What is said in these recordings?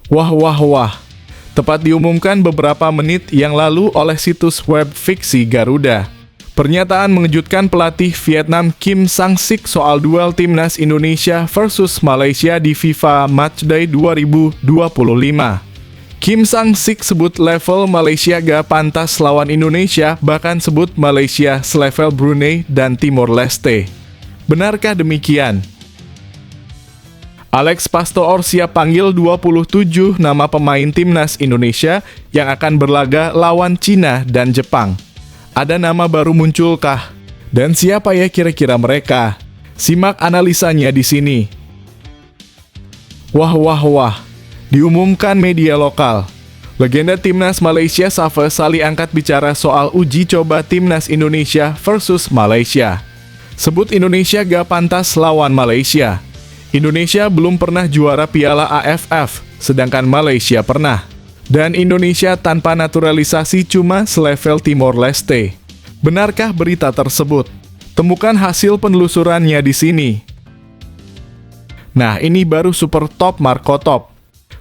Wah wah wah, tepat diumumkan beberapa menit yang lalu oleh situs web fiksi Garuda. Pernyataan mengejutkan pelatih Vietnam Kim Sang-sik soal duel timnas Indonesia versus Malaysia di FIFA Matchday 2025. Kim Sang-sik sebut level Malaysia gak pantas lawan Indonesia, bahkan sebut Malaysia selevel Brunei dan Timor Leste. Benarkah demikian? Alex Pastoor siap panggil 27 nama pemain timnas Indonesia yang akan berlaga lawan Cina dan Jepang. Ada nama baru munculkah? Dan siapa ya kira-kira mereka? Simak analisanya di sini. Wah wah wah, diumumkan media lokal. Legenda timnas Malaysia Safa Sali angkat bicara soal uji coba timnas Indonesia versus Malaysia. Sebut Indonesia gak pantas lawan Malaysia. Indonesia belum pernah juara Piala AFF, sedangkan Malaysia pernah. Dan Indonesia tanpa naturalisasi cuma selevel Timor Leste. Benarkah berita tersebut? Temukan hasil penelusurannya di sini. Nah, ini baru super top Marco Top.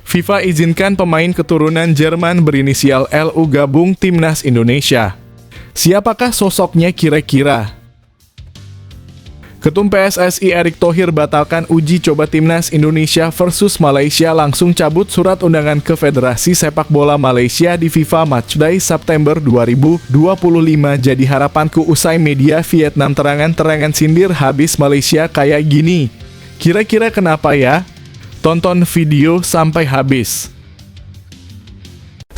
FIFA izinkan pemain keturunan Jerman berinisial LU gabung timnas Indonesia. Siapakah sosoknya kira-kira? Ketum PSSI Erick Thohir batalkan uji coba timnas Indonesia versus Malaysia, langsung cabut surat undangan ke Federasi Sepak Bola Malaysia di FIFA Matchday September 2025. Jadi harapanku usai media Vietnam terangan-terangan sindir habis Malaysia kayak gini. Kira-kira kenapa ya? Tonton video sampai habis.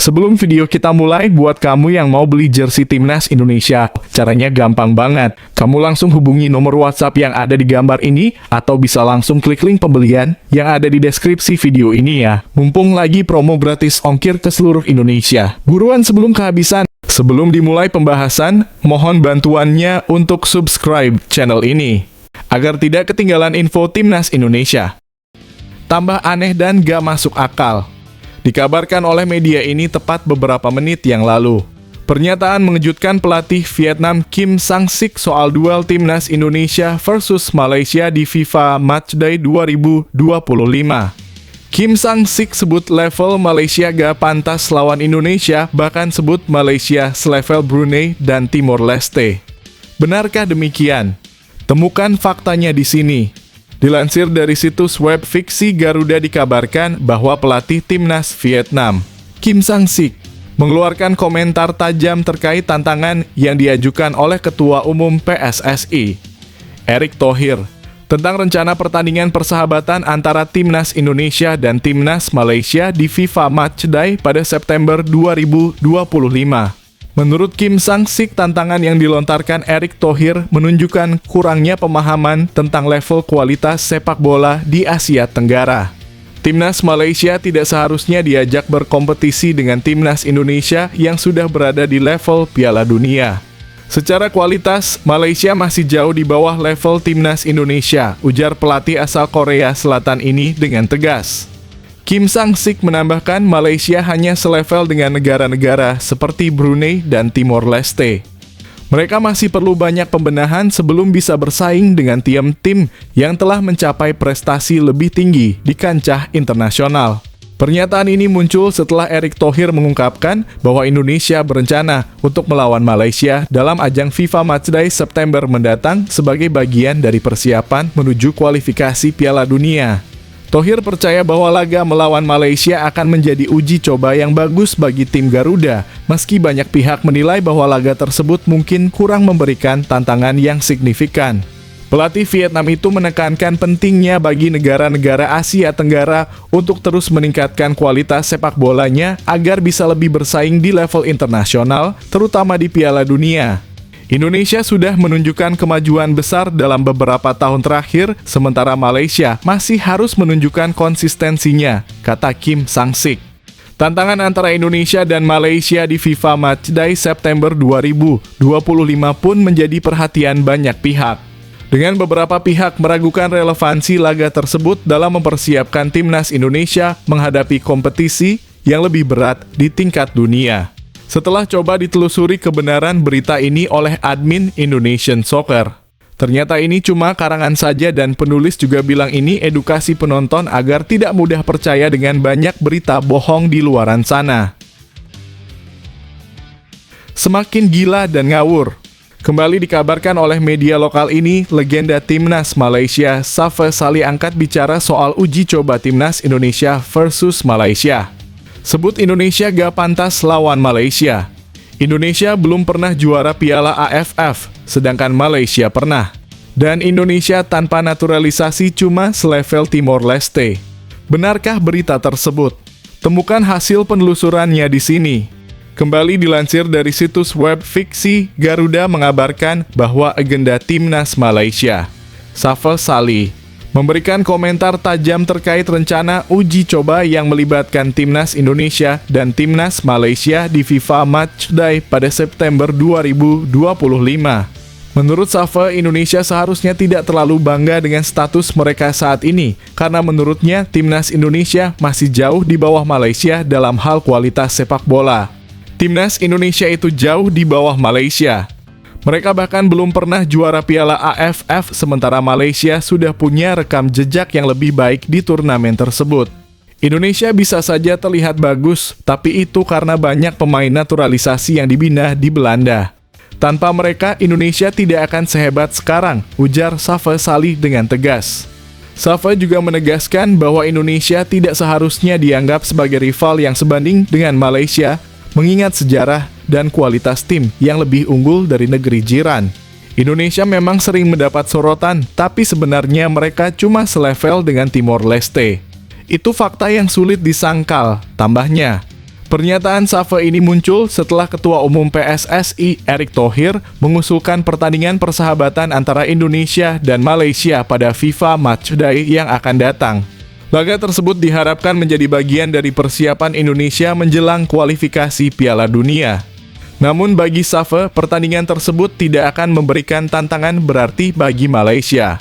Sebelum video kita mulai, buat kamu yang mau beli jersey timnas Indonesia, caranya gampang banget. Kamu langsung hubungi nomor WhatsApp yang ada di gambar ini, atau bisa langsung klik link pembelian yang ada di deskripsi video ini ya. Mumpung lagi promo gratis ongkir ke seluruh Indonesia. Buruan sebelum kehabisan. Sebelum dimulai pembahasan, mohon bantuannya untuk subscribe channel ini, agar tidak ketinggalan info timnas Indonesia. Tambah aneh dan gak masuk akal. Dikabarkan oleh media ini tepat beberapa menit yang lalu. Pernyataan mengejutkan pelatih Vietnam Kim Sang-sik soal duel timnas Indonesia versus Malaysia di FIFA Matchday 2025. Kim Sang-sik sebut level Malaysia gak pantas lawan Indonesia, bahkan sebut Malaysia selevel Brunei dan Timor Leste. Benarkah demikian? Temukan faktanya di sini. Dilansir dari situs web fiksi Garuda dikabarkan bahwa pelatih timnas Vietnam, Kim Sang-sik, mengeluarkan komentar tajam terkait tantangan yang diajukan oleh Ketua Umum PSSI, Erick Thohir, tentang rencana pertandingan persahabatan antara timnas Indonesia dan timnas Malaysia di FIFA Matchday pada September 2025. Menurut Kim Sang-sik, tantangan yang dilontarkan Erick Thohir menunjukkan kurangnya pemahaman tentang level kualitas sepak bola di Asia Tenggara. Timnas Malaysia tidak seharusnya diajak berkompetisi dengan timnas Indonesia yang sudah berada di level Piala Dunia. Secara kualitas, Malaysia masih jauh di bawah level timnas Indonesia, ujar pelatih asal Korea Selatan ini dengan tegas. Kim Sang-sik menambahkan Malaysia hanya selevel dengan negara-negara seperti Brunei dan Timor Leste. Mereka masih perlu banyak pembenahan sebelum bisa bersaing dengan tim-tim yang telah mencapai prestasi lebih tinggi di kancah internasional. Pernyataan ini muncul setelah Erick Thohir mengungkapkan bahwa Indonesia berencana untuk melawan Malaysia dalam ajang FIFA Matchday September mendatang sebagai bagian dari persiapan menuju kualifikasi Piala Dunia. Thohir percaya bahwa laga melawan Malaysia akan menjadi uji coba yang bagus bagi tim Garuda, meski banyak pihak menilai bahwa laga tersebut mungkin kurang memberikan tantangan yang signifikan. Pelatih Vietnam itu menekankan pentingnya bagi negara-negara Asia Tenggara untuk terus meningkatkan kualitas sepak bolanya agar bisa lebih bersaing di level internasional, terutama di Piala Dunia. Indonesia sudah menunjukkan kemajuan besar dalam beberapa tahun terakhir, sementara Malaysia masih harus menunjukkan konsistensinya, kata Kim Sang-sik. Tantangan antara Indonesia dan Malaysia di FIFA Matchday September 2025 pun menjadi perhatian banyak pihak. Dengan beberapa pihak meragukan relevansi laga tersebut dalam mempersiapkan timnas Indonesia menghadapi kompetisi yang lebih berat di tingkat dunia. Setelah coba ditelusuri kebenaran berita ini oleh admin Indonesian Soccer, Ternyata ini cuma karangan saja dan penulis juga bilang ini edukasi penonton agar tidak mudah percaya dengan banyak berita bohong di luaran sana. Semakin gila dan ngawur. Kembali dikabarkan oleh media lokal ini, legenda Timnas Malaysia, Safa Salih angkat bicara soal uji coba Timnas Indonesia versus Malaysia. Sebut Indonesia gak pantas lawan Malaysia. Indonesia belum pernah juara Piala AFF, sedangkan Malaysia pernah. Dan Indonesia tanpa naturalisasi cuma selevel Timor Leste. Benarkah berita tersebut? Temukan hasil penelusurannya di sini. Kembali dilansir dari situs web fiksi, Garuda mengabarkan bahwa agenda Timnas Malaysia, Safa Salih, memberikan komentar tajam terkait rencana uji coba yang melibatkan Timnas Indonesia dan Timnas Malaysia di FIFA Matchday pada September 2025. Menurut Safa, Indonesia seharusnya tidak terlalu bangga dengan status mereka saat ini, karena menurutnya Timnas Indonesia masih jauh di bawah Malaysia dalam hal kualitas sepak bola. Timnas Indonesia itu jauh di bawah Malaysia. Mereka bahkan belum pernah juara Piala AFF, sementara Malaysia sudah punya rekam jejak yang lebih baik di turnamen tersebut. Indonesia bisa saja terlihat bagus, tapi itu karena banyak pemain naturalisasi yang dibina di Belanda. Tanpa mereka, Indonesia tidak akan sehebat sekarang, ujar Safa Salih dengan tegas. Safa juga menegaskan bahwa Indonesia tidak seharusnya dianggap sebagai rival yang sebanding dengan Malaysia, mengingat sejarah dan kualitas tim yang lebih unggul dari negeri jiran. Indonesia memang sering mendapat sorotan, tapi sebenarnya mereka cuma selevel dengan Timor Leste. Itu fakta yang sulit disangkal, tambahnya. Pernyataan Safa ini muncul setelah Ketua Umum PSSI Erick Thohir mengusulkan pertandingan persahabatan antara Indonesia dan Malaysia pada FIFA Matchday yang akan datang. Laga tersebut diharapkan menjadi bagian dari persiapan Indonesia menjelang kualifikasi Piala Dunia. Namun bagi Safa, pertandingan tersebut tidak akan memberikan tantangan berarti bagi Malaysia.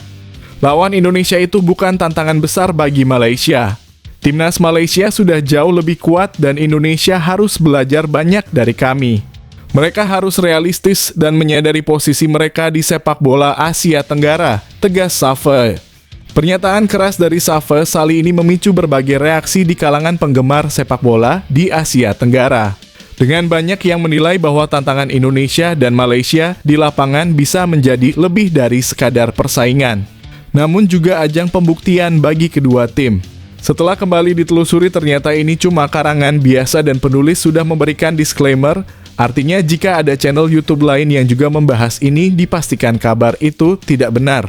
Lawan Indonesia itu bukan tantangan besar bagi Malaysia. Timnas Malaysia sudah jauh lebih kuat dan Indonesia harus belajar banyak dari kami. Mereka harus realistis dan menyadari posisi mereka di sepak bola Asia Tenggara, tegas Safa. Pernyataan keras dari Safa Salih ini memicu berbagai reaksi di kalangan penggemar sepak bola di Asia Tenggara. Dengan banyak yang menilai bahwa tantangan Indonesia dan Malaysia di lapangan bisa menjadi lebih dari sekadar persaingan, namun juga ajang pembuktian bagi kedua tim. Setelah kembali ditelusuri, ternyata ini cuma karangan biasa dan penulis sudah memberikan disclaimer, artinya jika ada channel YouTube lain yang juga membahas ini, dipastikan kabar itu tidak benar.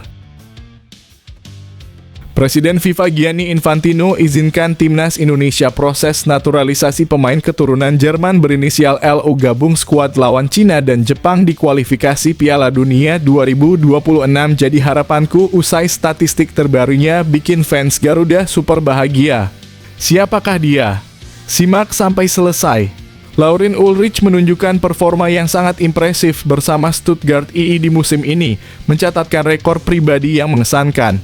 Presiden FIFA Gianni Infantino izinkan Timnas Indonesia proses naturalisasi pemain keturunan Jerman berinisial LU gabung skuad lawan Cina dan Jepang di kualifikasi Piala Dunia 2026. Jadi harapanku usai statistik terbarunya bikin fans Garuda super bahagia. Siapakah dia? Simak sampai selesai. Laurin Ulrich menunjukkan performa yang sangat impresif bersama Stuttgart II di musim ini, mencatatkan rekor pribadi yang mengesankan.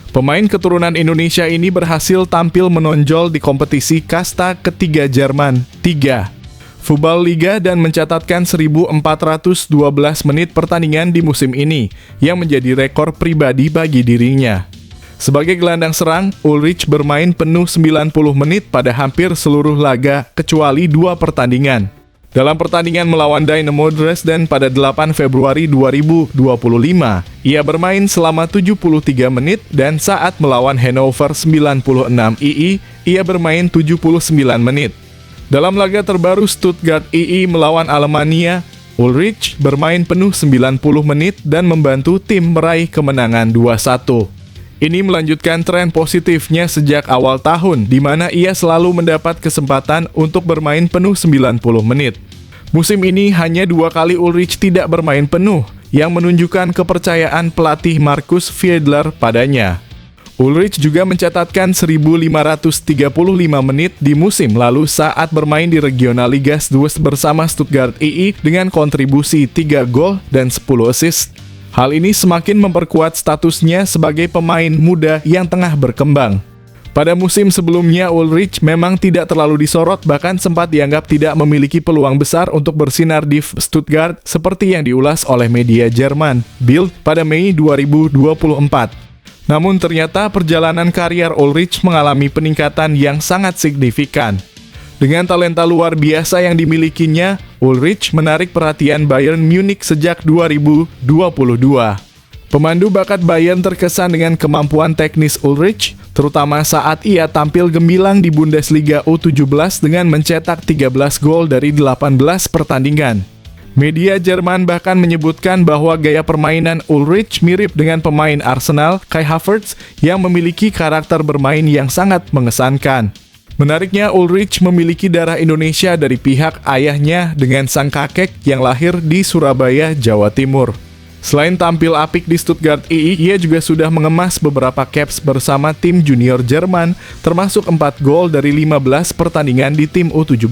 Pemain keturunan Indonesia ini berhasil tampil menonjol di kompetisi kasta ketiga Jerman 3 Football Liga dan mencatatkan 1.412 menit pertandingan di musim ini, yang menjadi rekor pribadi bagi dirinya. Sebagai gelandang serang, Ulrich bermain penuh 90 menit pada hampir seluruh laga kecuali 2 pertandingan. Dalam pertandingan melawan Dynamo Dresden pada 8 Februari 2025, ia bermain selama 73 menit dan saat melawan Hannover 96 II, ia bermain 79 menit. Dalam laga terbaru Stuttgart II melawan Alemania, Ulrich bermain penuh 90 menit dan membantu tim meraih kemenangan 2-1. Ini melanjutkan tren positifnya sejak awal tahun, di mana ia selalu mendapat kesempatan untuk bermain penuh 90 menit. Musim ini hanya 2 kali Ulrich tidak bermain penuh, yang menunjukkan kepercayaan pelatih Markus Fiedler padanya. Ulrich juga mencatatkan 1.535 menit di musim lalu saat bermain di Regionalliga 2 bersama Stuttgart II dengan kontribusi 3 gol dan 10 assist. Hal ini semakin memperkuat statusnya sebagai pemain muda yang tengah berkembang. Pada musim sebelumnya, Ulrich memang tidak terlalu disorot, bahkan sempat dianggap tidak memiliki peluang besar untuk bersinar di Stuttgart seperti yang diulas oleh media Jerman, Bild, pada Mei 2024. Namun ternyata perjalanan karier Ulrich mengalami peningkatan yang sangat signifikan. Dengan talenta luar biasa yang dimilikinya, Ulrich menarik perhatian Bayern Munich sejak 2022. Pemandu bakat Bayern terkesan dengan kemampuan teknis Ulrich, terutama saat ia tampil gemilang di Bundesliga U17 dengan mencetak 13 gol dari 18 pertandingan. Media Jerman bahkan menyebutkan bahwa gaya permainan Ulrich mirip dengan pemain Arsenal, Kai Havertz, yang memiliki karakter bermain yang sangat mengesankan. Menariknya, Ulrich memiliki darah Indonesia dari pihak ayahnya dengan sang kakek yang lahir di Surabaya, Jawa Timur. Selain tampil apik di Stuttgart II, ia juga sudah mengemas beberapa caps bersama tim junior Jerman, termasuk 4 gol dari 15 pertandingan di tim U17.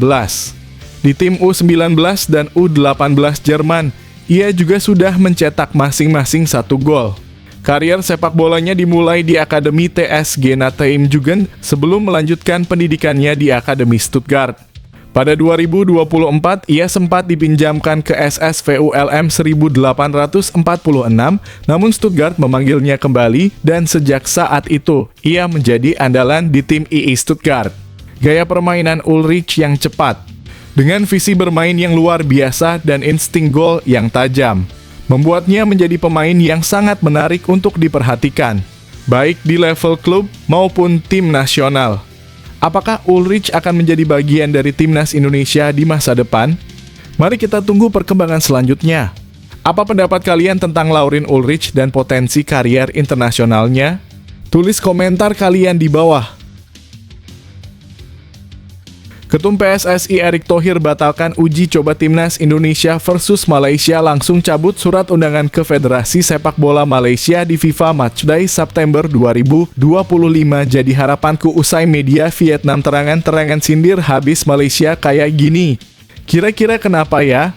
Di tim U19 dan U18 Jerman, ia juga sudah mencetak masing-masing 1 gol. Karier sepak bolanya dimulai di Akademi TSG Natheim Jugend sebelum melanjutkan pendidikannya di Akademi Stuttgart. Pada 2024, ia sempat dipinjamkan ke SSVULM 1846, namun Stuttgart memanggilnya kembali dan sejak saat itu, ia menjadi andalan di tim II Stuttgart. Gaya permainan Ulrich yang cepat, dengan visi bermain yang luar biasa dan insting gol yang tajam, membuatnya menjadi pemain yang sangat menarik untuk diperhatikan, baik di level klub maupun tim nasional. Apakah Ulrich akan menjadi bagian dari timnas Indonesia di masa depan? Mari kita tunggu perkembangan selanjutnya. Apa pendapat kalian tentang Laurin Ulrich dan potensi karier internasionalnya? Tulis komentar kalian di bawah. Ketum PSSI Erick Thohir batalkan uji coba timnas Indonesia versus Malaysia, langsung cabut surat undangan ke Federasi Sepak Bola Malaysia di FIFA Matchday September 2025. Jadi harapanku usai media Vietnam terangan sindir habis Malaysia kayak gini. Kira-kira kenapa ya?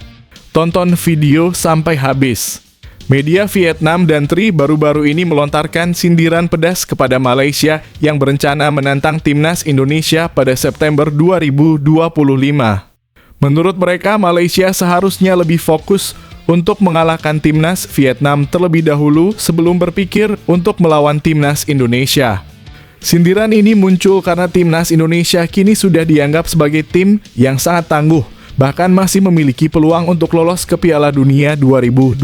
Tonton video sampai habis. Media Vietnam dan Tri baru-baru ini melontarkan sindiran pedas kepada Malaysia yang berencana menantang timnas Indonesia pada September 2025. Menurut mereka, Malaysia seharusnya lebih fokus untuk mengalahkan timnas Vietnam terlebih dahulu sebelum berpikir untuk melawan timnas Indonesia. Sindiran ini muncul karena timnas Indonesia kini sudah dianggap sebagai tim yang sangat tangguh, bahkan masih memiliki peluang untuk lolos ke Piala Dunia 2026.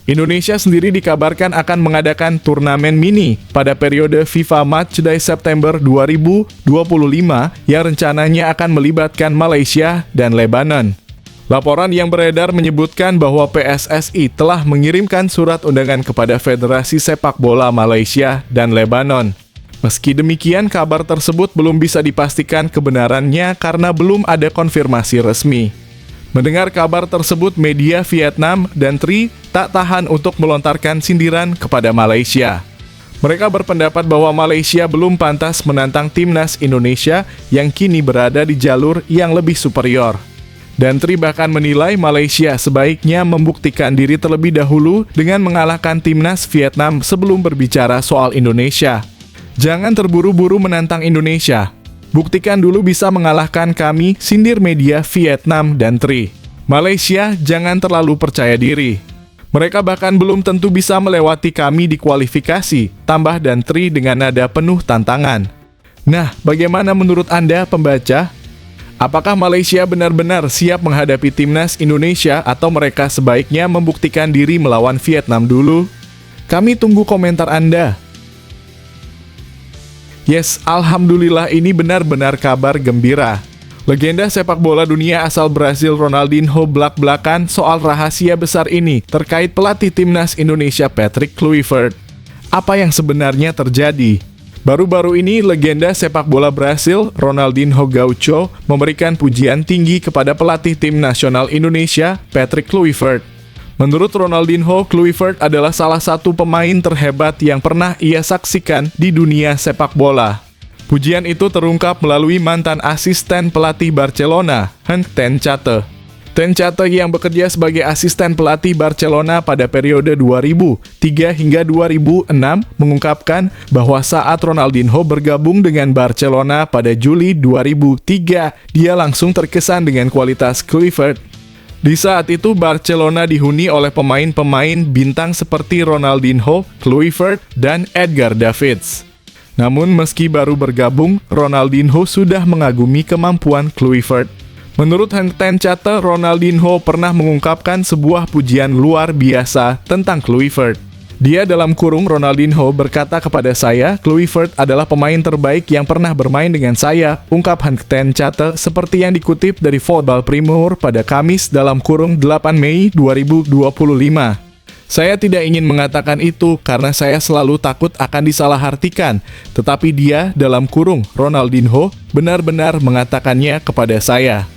Indonesia sendiri dikabarkan akan mengadakan turnamen mini pada periode FIFA Matchday September 2025 yang rencananya akan melibatkan Malaysia dan Lebanon. Laporan yang beredar menyebutkan bahwa PSSI telah mengirimkan surat undangan kepada Federasi Sepak Bola Malaysia dan Lebanon. Meski demikian, kabar tersebut belum bisa dipastikan kebenarannya karena belum ada konfirmasi resmi. Mendengar kabar tersebut, media Vietnam dan Tri tak tahan untuk melontarkan sindiran kepada Malaysia. Mereka berpendapat bahwa Malaysia belum pantas menantang timnas Indonesia yang kini berada di jalur yang lebih superior. Dan Tri bahkan menilai Malaysia sebaiknya membuktikan diri terlebih dahulu dengan mengalahkan timnas Vietnam sebelum berbicara soal Indonesia. Jangan terburu-buru menantang Indonesia. Buktikan dulu bisa mengalahkan kami, sindir media Vietnam dan Tri. Malaysia jangan terlalu percaya diri. Mereka bahkan belum tentu bisa melewati kami di kualifikasi, tambah dan Tri dengan nada penuh tantangan. Nah, bagaimana menurut Anda pembaca? Apakah Malaysia benar-benar siap menghadapi timnas Indonesia atau mereka sebaiknya membuktikan diri melawan Vietnam dulu? Kami tunggu komentar Anda. Yes, alhamdulillah ini benar-benar kabar gembira. Legenda sepak bola dunia asal Brasil Ronaldinho belak-belakan soal rahasia besar ini terkait pelatih timnas Indonesia Patrick Kluivert. Apa yang sebenarnya terjadi? Baru-baru ini legenda sepak bola Brasil Ronaldinho Gaucho memberikan pujian tinggi kepada pelatih tim nasional Indonesia Patrick Kluivert. Menurut Ronaldinho, Kluivert adalah salah satu pemain terhebat yang pernah ia saksikan di dunia sepak bola. Pujian itu terungkap melalui mantan asisten pelatih Barcelona, Henk ten Cate. Tencate yang bekerja sebagai asisten pelatih Barcelona pada periode 2003 hingga 2006 mengungkapkan bahwa saat Ronaldinho bergabung dengan Barcelona pada Juli 2003, dia langsung terkesan dengan kualitas Kluivert. Di saat itu Barcelona dihuni oleh pemain-pemain bintang seperti Ronaldinho, Kluivert, dan Edgar Davids. Namun meski baru bergabung, Ronaldinho sudah mengagumi kemampuan Kluivert. Menurut Tencate, Ronaldinho pernah mengungkapkan sebuah pujian luar biasa tentang Kluivert. Dia dalam kurung Ronaldinho berkata kepada saya, Kluivert adalah pemain terbaik yang pernah bermain dengan saya, ungkap Tencate seperti yang dikutip dari Football Primeur pada Kamis dalam kurung 8 Mei 2025. Saya tidak ingin mengatakan itu karena saya selalu takut akan disalahartikan, tetapi dia dalam kurung Ronaldinho benar-benar mengatakannya kepada saya.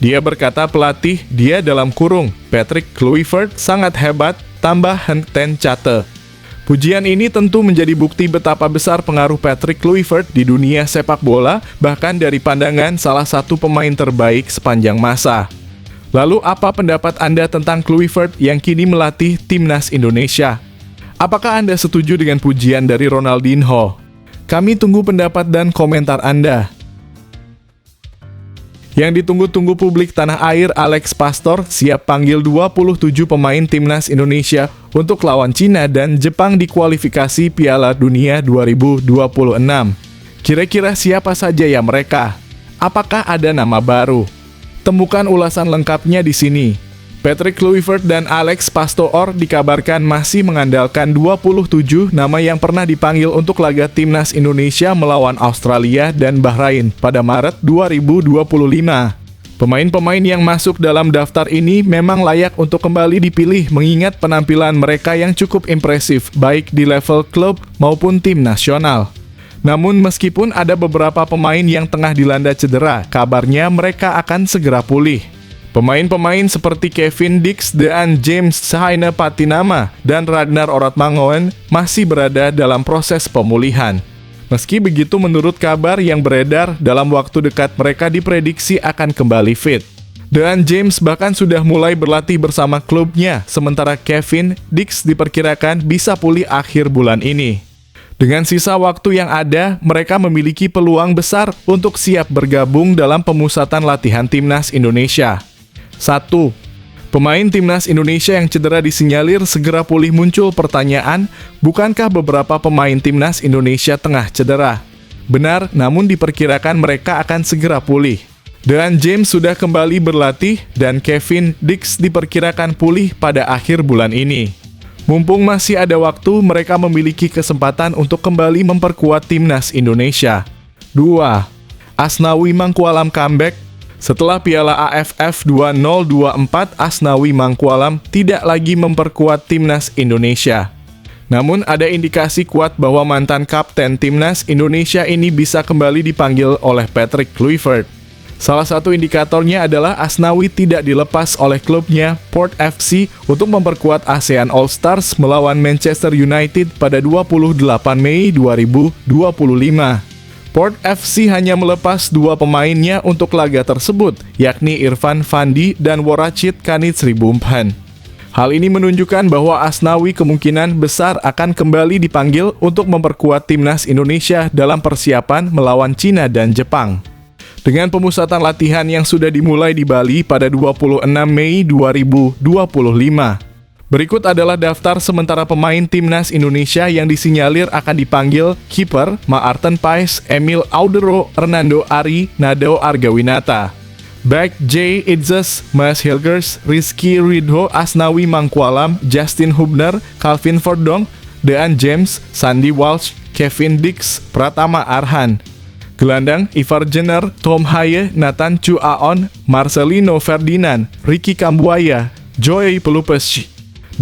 Dia berkata pelatih dia dalam kurung Patrick Kluivert sangat hebat, tambah Tencate. Pujian ini tentu menjadi bukti betapa besar pengaruh Patrick Kluivert di dunia sepak bola, bahkan dari pandangan salah satu pemain terbaik sepanjang masa. Lalu apa pendapat Anda tentang Kluivert yang kini melatih timnas Indonesia? Apakah Anda setuju dengan pujian dari Ronaldinho? Kami tunggu pendapat dan komentar Anda. Yang ditunggu-tunggu publik tanah air, Alex Pastor siap panggil 27 pemain timnas Indonesia untuk lawan Cina dan Jepang di kualifikasi Piala Dunia 2026. Kira-kira siapa saja ya mereka? Apakah ada nama baru? Temukan ulasan lengkapnya di sini. Patrick Kluivert dan Alex Pastor dikabarkan masih mengandalkan 27 nama yang pernah dipanggil untuk laga timnas Indonesia melawan Australia dan Bahrain pada Maret 2025. Pemain-pemain yang masuk dalam daftar ini memang layak untuk kembali dipilih mengingat penampilan mereka yang cukup impresif baik di level klub maupun tim nasional. Namun meskipun ada beberapa pemain yang tengah dilanda cedera, kabarnya mereka akan segera pulih. Pemain-pemain seperti Kevin Dix, Dean James, Sahaina Patinama, dan Ragnar Orotmangoen masih berada dalam proses pemulihan. Meski begitu, menurut kabar yang beredar, dalam waktu dekat mereka diprediksi akan kembali fit. Dean James bahkan sudah mulai berlatih bersama klubnya, sementara Kevin Dix diperkirakan bisa pulih akhir bulan ini. Dengan sisa waktu yang ada, mereka memiliki peluang besar untuk siap bergabung dalam pemusatan latihan timnas Indonesia. 1. Pemain timnas Indonesia yang cedera disinyalir segera pulih. Muncul pertanyaan, bukankah beberapa pemain timnas Indonesia tengah cedera? Benar, namun diperkirakan mereka akan segera pulih. Dean James sudah kembali berlatih dan Kevin Dix diperkirakan pulih pada akhir bulan ini. Mumpung masih ada waktu, mereka memiliki kesempatan untuk kembali memperkuat timnas Indonesia. 2. Asnawi Mangkualam comeback. Setelah Piala AFF 2024, Asnawi Mangkualam tidak lagi memperkuat timnas Indonesia. Namun ada indikasi kuat bahwa mantan kapten timnas Indonesia ini bisa kembali dipanggil oleh Patrick Kluivert. Salah satu indikatornya adalah Asnawi tidak dilepas oleh klubnya Port FC untuk memperkuat ASEAN All Stars melawan Manchester United pada 28 Mei 2025. Port FC hanya melepas 2 pemainnya untuk laga tersebut, yakni Irfan Fandi dan Woracit Kanitsribumphan. Hal ini menunjukkan bahwa Asnawi kemungkinan besar akan kembali dipanggil untuk memperkuat timnas Indonesia dalam persiapan melawan Cina dan Jepang. Dengan pemusatan latihan yang sudah dimulai di Bali pada 26 Mei 2025. Berikut adalah daftar sementara pemain timnas Indonesia yang disinyalir akan dipanggil: kiper Maarten Paes, Emil Audero, Hernando Ari, Nadeo Argawinata. Back J. Idzes, Mas Hilgers, Rizky Ridho, Asnawi Mangkualam, Justin Hubner, Calvin Verdong, Dean James, Sandy Walsh, Kevin Dix, Pratama Arhan. Gelandang Ivar Jenner, Tom Haye, Nathan Chu Aon, Marcelino Ferdinand, Ricky Kambuaya, Joey Pelupes.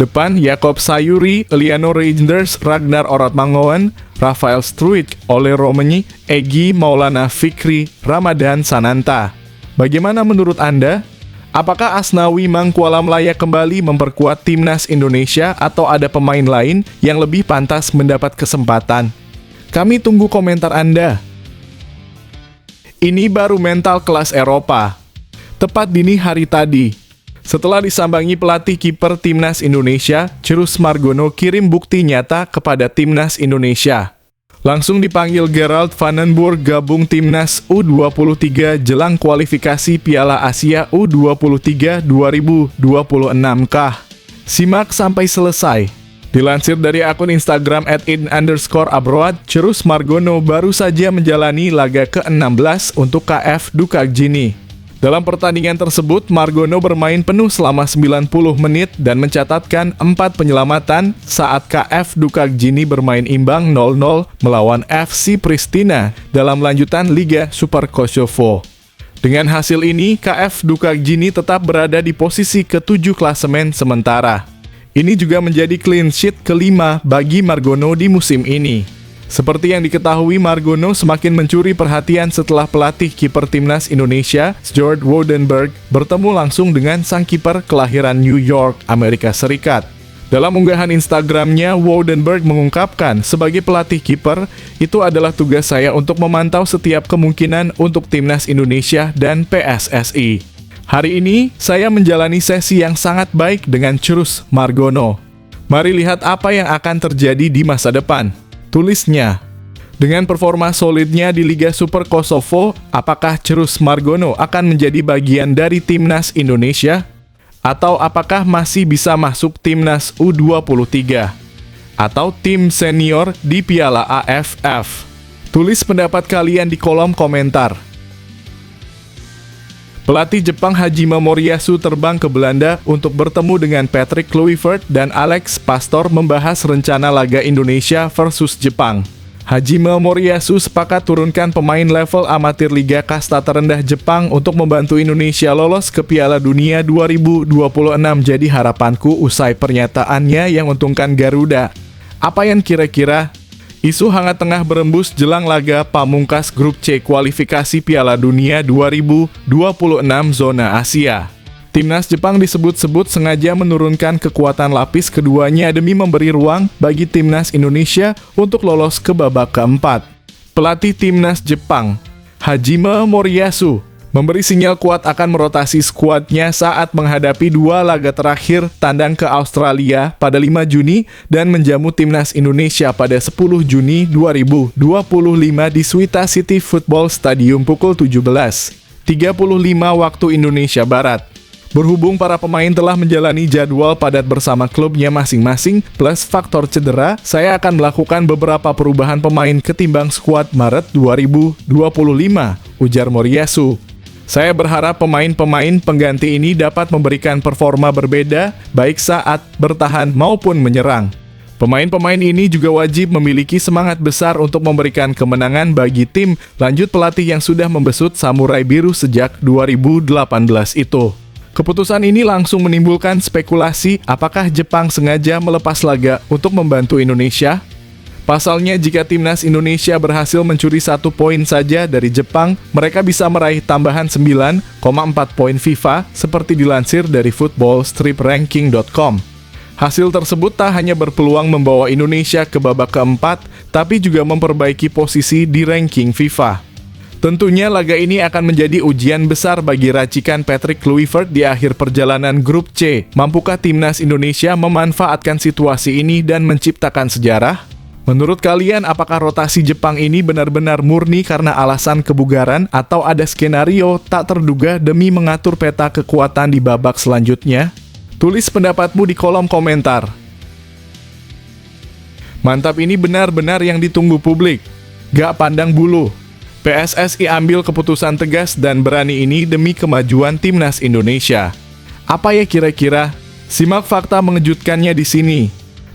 Depan Jakob Sayuri, Liano Reinders, Ragnar Orotmangoen, Rafael Struijk, Ole Romeni, Egy Maulana Fikri, Ramadan Sananta. Bagaimana menurut Anda? Apakah Asnawi Mangkualam layak kembali memperkuat timnas Indonesia atau ada pemain lain yang lebih pantas mendapat kesempatan? Kami tunggu komentar Anda. Ini baru mental kelas Eropa. Tepat dini hari tadi, Setelah disambangi pelatih kiper Timnas Indonesia, Chrus Margono kirim bukti nyata kepada Timnas Indonesia. Langsung dipanggil Gerald Vandenburg gabung Timnas U23 jelang kualifikasi Piala Asia U23 2026-kah? Simak sampai selesai. Dilansir dari akun Instagram @in_abroad, Chrus Margono baru saja menjalani laga ke-16 untuk KF Dukakjini. Dalam pertandingan tersebut, Margono bermain penuh selama 90 menit dan mencatatkan 4 penyelamatan saat KF Dukakjini bermain imbang 0-0 melawan FC Pristina dalam lanjutan Liga Super Kosovo. Dengan hasil ini, KF Dukakjini tetap berada di posisi ke-7 klasemen sementara. Ini juga menjadi clean sheet kelima bagi Margono di musim ini. Seperti yang diketahui, Margono semakin mencuri perhatian setelah pelatih kiper Timnas Indonesia, Stuart Woudenberg, bertemu langsung dengan sang kiper kelahiran New York, Amerika Serikat. Dalam unggahan Instagramnya, Woudenberg mengungkapkan, sebagai pelatih kiper, itu adalah tugas saya untuk memantau setiap kemungkinan untuk Timnas Indonesia dan PSSI. Hari ini, saya menjalani sesi yang sangat baik dengan Chrus Margono. Mari lihat apa yang akan terjadi di masa depan. Tulisnya, dengan performa solidnya di Liga Super Kosovo, apakah Chrus Margono akan menjadi bagian dari Timnas Indonesia? Atau apakah masih bisa masuk Timnas U23? Atau tim senior di Piala AFF? Tulis pendapat kalian di kolom komentar. Pelatih Jepang Hajime Moriyasu terbang ke Belanda untuk bertemu dengan Patrick Kluivert dan Alex Pastor membahas rencana laga Indonesia versus Jepang. Hajime Moriyasu sepakat turunkan pemain level amatir Liga Kasta terendah Jepang untuk membantu Indonesia lolos ke Piala Dunia 2026. Jadi harapanku usai pernyataannya yang menguntungkan Garuda. Apa yang kira-kira? Isu hangat tengah berembus jelang laga pamungkas grup C kualifikasi Piala Dunia 2026 zona Asia. Timnas Jepang disebut-sebut sengaja menurunkan kekuatan lapis keduanya demi memberi ruang bagi Timnas Indonesia untuk lolos ke babak keempat. Pelatih Timnas Jepang, Hajime Moriyasu, memberi sinyal kuat akan merotasi skuadnya saat menghadapi 2 laga terakhir tandang ke Australia pada 5 Juni dan menjamu Timnas Indonesia pada 10 Juni 2025 di Suita City Football Stadium pukul 17.35 waktu Indonesia Barat. Berhubung para pemain telah menjalani jadwal padat bersama klubnya masing-masing plus faktor cedera, saya akan melakukan beberapa perubahan pemain ketimbang skuad Maret 2025, ujar Moriyasu. Saya berharap pemain-pemain pengganti ini dapat memberikan performa berbeda, baik saat bertahan maupun menyerang. Pemain-pemain ini juga wajib memiliki semangat besar untuk memberikan kemenangan bagi tim, lanjut pelatih yang sudah membesut Samurai Biru sejak 2018 itu. Keputusan ini langsung menimbulkan spekulasi apakah Jepang sengaja melepas laga untuk membantu Indonesia. Pasalnya, jika Timnas Indonesia berhasil mencuri 1 poin saja dari Jepang, mereka bisa meraih tambahan 9,4 poin FIFA, seperti dilansir dari footballstripranking.com. Hasil tersebut tak hanya berpeluang membawa Indonesia ke babak keempat, tapi juga memperbaiki posisi di ranking FIFA. Tentunya laga ini akan menjadi ujian besar bagi racikan Patrick Kluivert di akhir perjalanan grup C. Mampukah Timnas Indonesia memanfaatkan situasi ini dan menciptakan sejarah? Menurut kalian, apakah rotasi Jepang ini benar-benar murni karena alasan kebugaran atau ada skenario tak terduga demi mengatur peta kekuatan di babak selanjutnya? Tulis pendapatmu di kolom komentar. Mantap, ini benar-benar yang ditunggu publik. Gak pandang bulu. PSSI ambil keputusan tegas dan berani ini demi kemajuan Timnas Indonesia. Apa ya kira-kira? Simak fakta mengejutkannya di sini.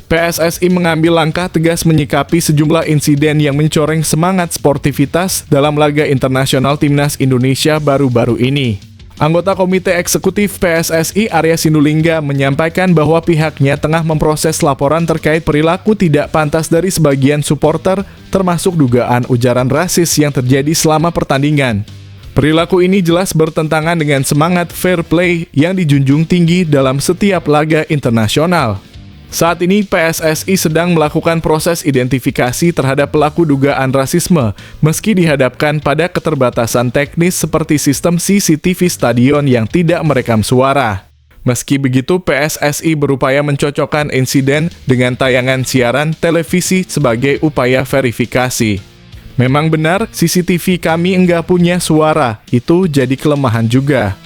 PSSI mengambil langkah tegas menyikapi sejumlah insiden yang mencoreng semangat sportivitas dalam laga internasional Timnas Indonesia baru-baru ini. Anggota Komite Eksekutif PSSI Arya Sinulinga menyampaikan bahwa pihaknya tengah memproses laporan terkait perilaku tidak pantas dari sebagian supporter, termasuk dugaan ujaran rasis yang terjadi selama pertandingan. Perilaku ini jelas bertentangan dengan semangat fair play yang dijunjung tinggi dalam setiap laga internasional. Saat ini PSSI sedang melakukan proses identifikasi terhadap pelaku dugaan rasisme, meski dihadapkan pada keterbatasan teknis seperti sistem CCTV stadion yang tidak merekam suara. Meski begitu, PSSI berupaya mencocokkan insiden dengan tayangan siaran televisi sebagai upaya verifikasi. Memang benar, CCTV kami enggak punya suara, itu jadi kelemahan juga.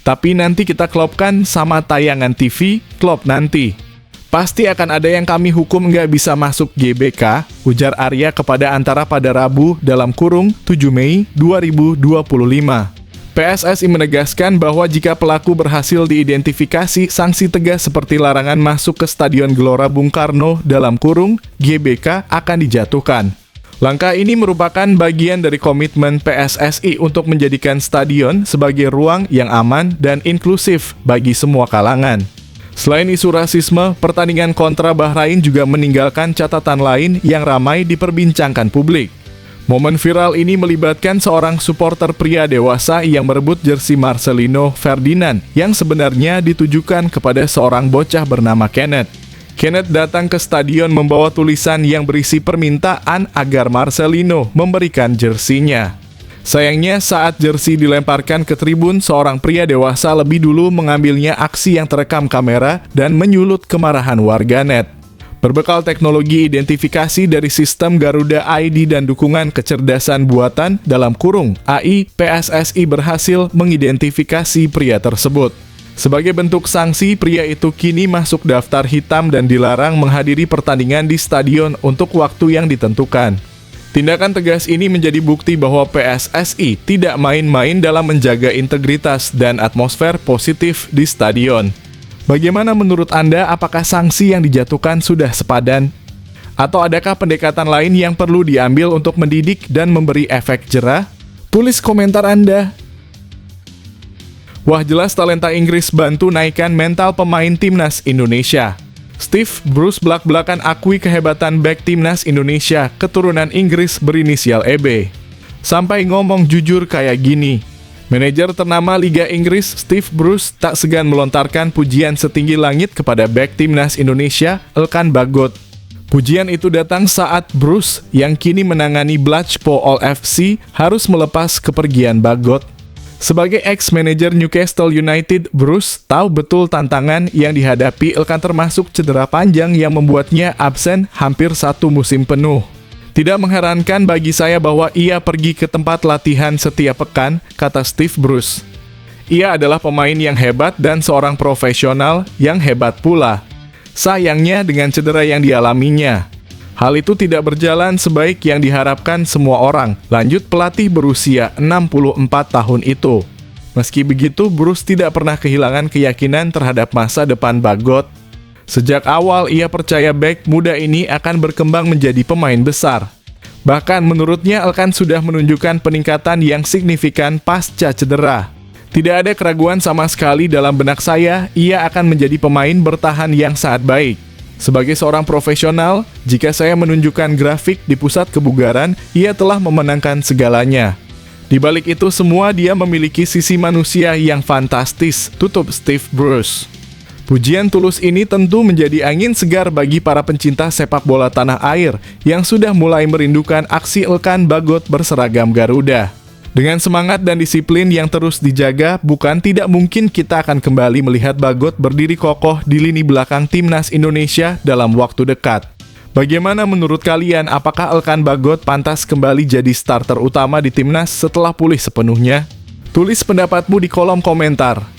Tapi nanti kita klopkan sama tayangan TV, klop nanti. Pasti akan ada yang kami hukum nggak bisa masuk GBK, ujar Arya kepada Antara pada Rabu dalam kurung 7 Mei 2025. PSSI menegaskan bahwa jika pelaku berhasil diidentifikasi, sanksi tegas seperti larangan masuk ke Stadion Gelora Bung Karno dalam kurung GBK akan dijatuhkan. Langkah ini merupakan bagian dari komitmen PSSI untuk menjadikan stadion sebagai ruang yang aman dan inklusif bagi semua kalangan. Selain isu rasisme, pertandingan kontra Bahrain juga meninggalkan catatan lain yang ramai diperbincangkan publik. Momen viral ini melibatkan seorang supporter pria dewasa yang merebut jersei Marcelino Ferdinand yang sebenarnya ditujukan kepada seorang bocah bernama Kenneth. Kenneth datang ke stadion membawa tulisan yang berisi permintaan agar Marcelino memberikan jersinya. Sayangnya saat jersei dilemparkan ke tribun, seorang pria dewasa lebih dulu mengambilnya aksi yang terekam kamera dan menyulut kemarahan warganet. Berbekal teknologi identifikasi dari sistem Garuda ID dan dukungan kecerdasan buatan dalam kurung AI, PSSI berhasil mengidentifikasi pria tersebut. Sebagai bentuk sanksi, pria itu kini masuk daftar hitam dan dilarang menghadiri pertandingan di stadion untuk waktu yang ditentukan. Tindakan tegas ini menjadi bukti bahwa PSSI tidak main-main dalam menjaga integritas dan atmosfer positif di stadion. Bagaimana menurut Anda, apakah sanksi yang dijatuhkan sudah sepadan? Atau adakah pendekatan lain yang perlu diambil untuk mendidik dan memberi efek jera? Tulis komentar Anda. Wah, jelas talenta Inggris bantu naikkan mental pemain timnas Indonesia. Steve Bruce belak-belakan akui kehebatan bek timnas Indonesia keturunan Inggris berinisial EB. Sampai ngomong jujur kayak gini. Manajer ternama Liga Inggris, Steve Bruce, tak segan melontarkan pujian setinggi langit kepada bek timnas Indonesia, Elkan Bagot. Pujian itu datang saat Bruce, yang kini menangani Blackpool FC, harus melepas kepergian Bagot. Sebagai ex-manajer Newcastle United, Bruce tahu betul tantangan yang dihadapi Elkan, termasuk cedera panjang yang membuatnya absen hampir 1 musim penuh. Tidak mengherankan bagi saya bahwa ia pergi ke tempat latihan setiap pekan, kata Steve Bruce. Ia adalah pemain yang hebat dan seorang profesional yang hebat pula. Sayangnya dengan cedera yang dialaminya, hal itu tidak berjalan sebaik yang diharapkan semua orang, lanjut pelatih berusia 64 tahun itu. Meski begitu, Bruce tidak pernah kehilangan keyakinan terhadap masa depan Bagot. Sejak awal ia percaya bek muda ini akan berkembang menjadi pemain besar. Bahkan menurutnya Elkan sudah menunjukkan peningkatan yang signifikan pasca cedera. Tidak ada keraguan sama sekali dalam benak saya, ia akan menjadi pemain bertahan yang sangat baik. Sebagai seorang profesional, jika saya menunjukkan grafik di pusat kebugaran, ia telah memenangkan segalanya. Di balik itu semua, dia memiliki sisi manusia yang fantastis, tutup Steve Bruce. Pujian tulus ini tentu menjadi angin segar bagi para pencinta sepak bola tanah air yang sudah mulai merindukan aksi Elkan Bagot berseragam Garuda. Dengan semangat dan disiplin yang terus dijaga, bukan tidak mungkin kita akan kembali melihat Bagot berdiri kokoh di lini belakang timnas Indonesia dalam waktu dekat. Bagaimana menurut kalian, apakah Elkan Bagot pantas kembali jadi starter utama di timnas setelah pulih sepenuhnya? Tulis pendapatmu di kolom komentar.